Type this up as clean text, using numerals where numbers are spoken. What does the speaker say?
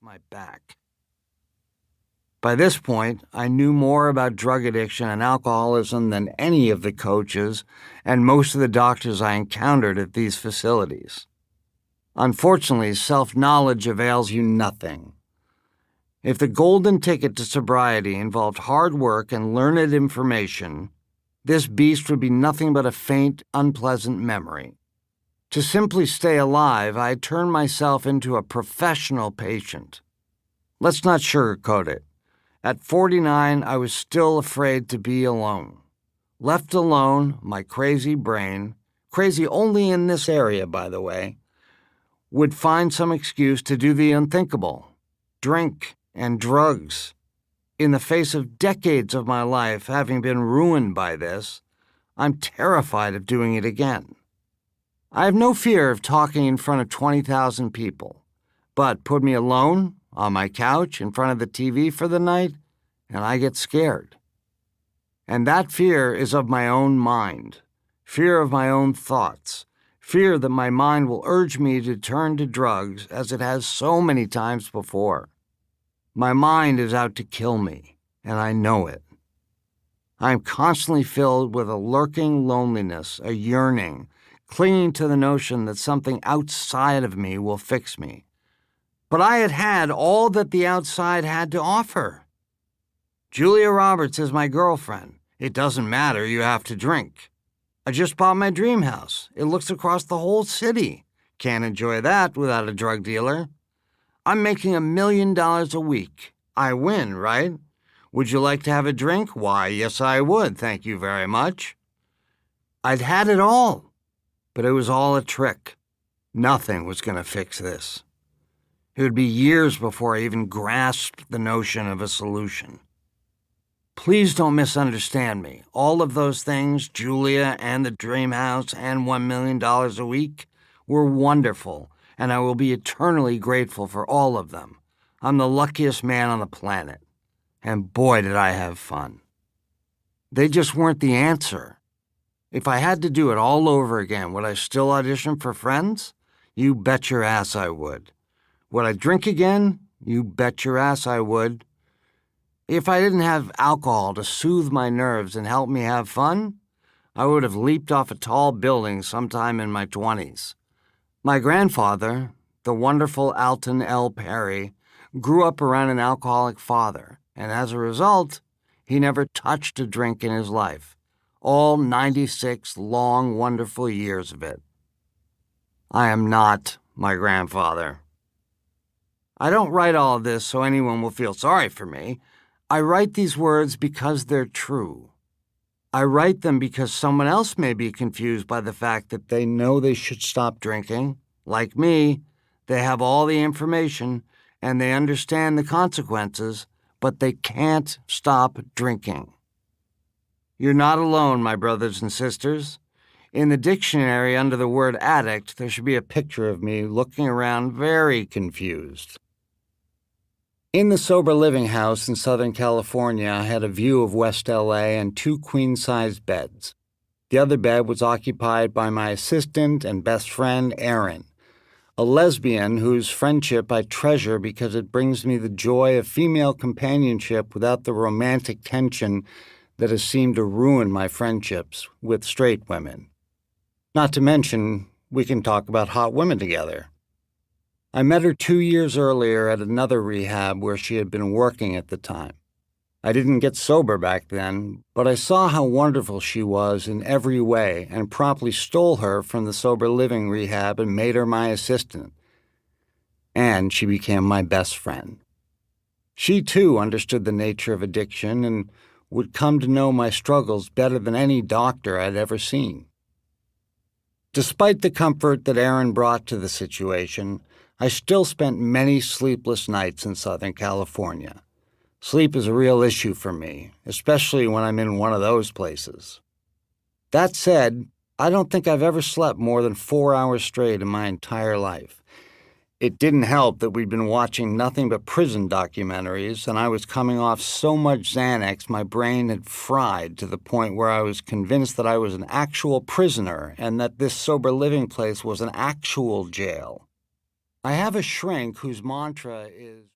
my back. By this point, I knew more about drug addiction and alcoholism than any of the coaches and most of the doctors I encountered at these facilities. Unfortunately, self-knowledge avails you nothing. If the golden ticket to sobriety involved hard work and learned information, this beast would be nothing but a faint, unpleasant memory. To simply stay alive, I turned myself into a professional patient. Let's not sugarcoat it. At 49, I was still afraid to be alone. Left alone, my crazy brain, crazy only in this area, by the way, would find some excuse to do the unthinkable, drink and drugs. In the face of decades of my life having been ruined by this, I'm terrified of doing it again. I have no fear of talking in front of 20,000 people, but put me alone, on my couch, in front of the TV for the night, and I get scared. And that fear is of my own mind, fear of my own thoughts, fear that my mind will urge me to turn to drugs as it has so many times before. My mind is out to kill me, and I know it. I am constantly filled with a lurking loneliness, a yearning, clinging to the notion that something outside of me will fix me. But I had had all that the outside had to offer. Julia Roberts is my girlfriend. It doesn't matter, you have to drink. I just bought my dream house. It looks across the whole city. Can't enjoy that without a drug dealer. I'm making $1 million a week. I win, right? Would you like to have a drink? Why, yes, I would, thank you very much. I'd had it all, but it was all a trick. Nothing was going to fix this. It would be years before I even grasped the notion of a solution. Please don't misunderstand me. All of those things, Julia and the dream house and $1 million a week, were wonderful, and I will be eternally grateful for all of them. I'm the luckiest man on the planet. And boy, did I have fun. They just weren't the answer. If I had to do it all over again, would I still audition for Friends? You bet your ass I would. Would I drink again? You bet your ass I would. If I didn't have alcohol to soothe my nerves and help me have fun, I would have leaped off a tall building sometime in my 20s. My grandfather, the wonderful Alton L. Perry, grew up around an alcoholic father, and as a result, he never touched a drink in his life, all 96 long, wonderful years of it. I am not my grandfather. I don't write all of this so anyone will feel sorry for me. I write these words because they're true. I write them because someone else may be confused by the fact that they know they should stop drinking. Like me, they have all the information and they understand the consequences, but they can't stop drinking. You're not alone, my brothers and sisters. In the dictionary under the word addict, there should be a picture of me looking around very confused. In the sober living house in Southern California, I had a view of West LA and 2 queen-sized beds. The other bed was occupied by my assistant and best friend, Erin, a lesbian whose friendship I treasure because it brings me the joy of female companionship without the romantic tension that has seemed to ruin my friendships with straight women. Not to mention, we can talk about hot women together. I met her 2 years earlier at another rehab where she had been working at the time. I didn't get sober back then, but I saw how wonderful she was in every way and promptly stole her from the sober living rehab and made her my assistant. And she became my best friend. She, too, understood the nature of addiction and would come to know my struggles better than any doctor I'd ever seen. Despite the comfort that Erin brought to the situation, I still spent many sleepless nights in Southern California. Sleep is a real issue for me, especially when I'm in one of those places. That said, I don't think I've ever slept more than 4 hours straight in my entire life. It didn't help that we'd been watching nothing but prison documentaries, and I was coming off so much Xanax my brain had fried to the point where I was convinced that I was an actual prisoner and that this sober living place was an actual jail. I have a shrink whose mantra is...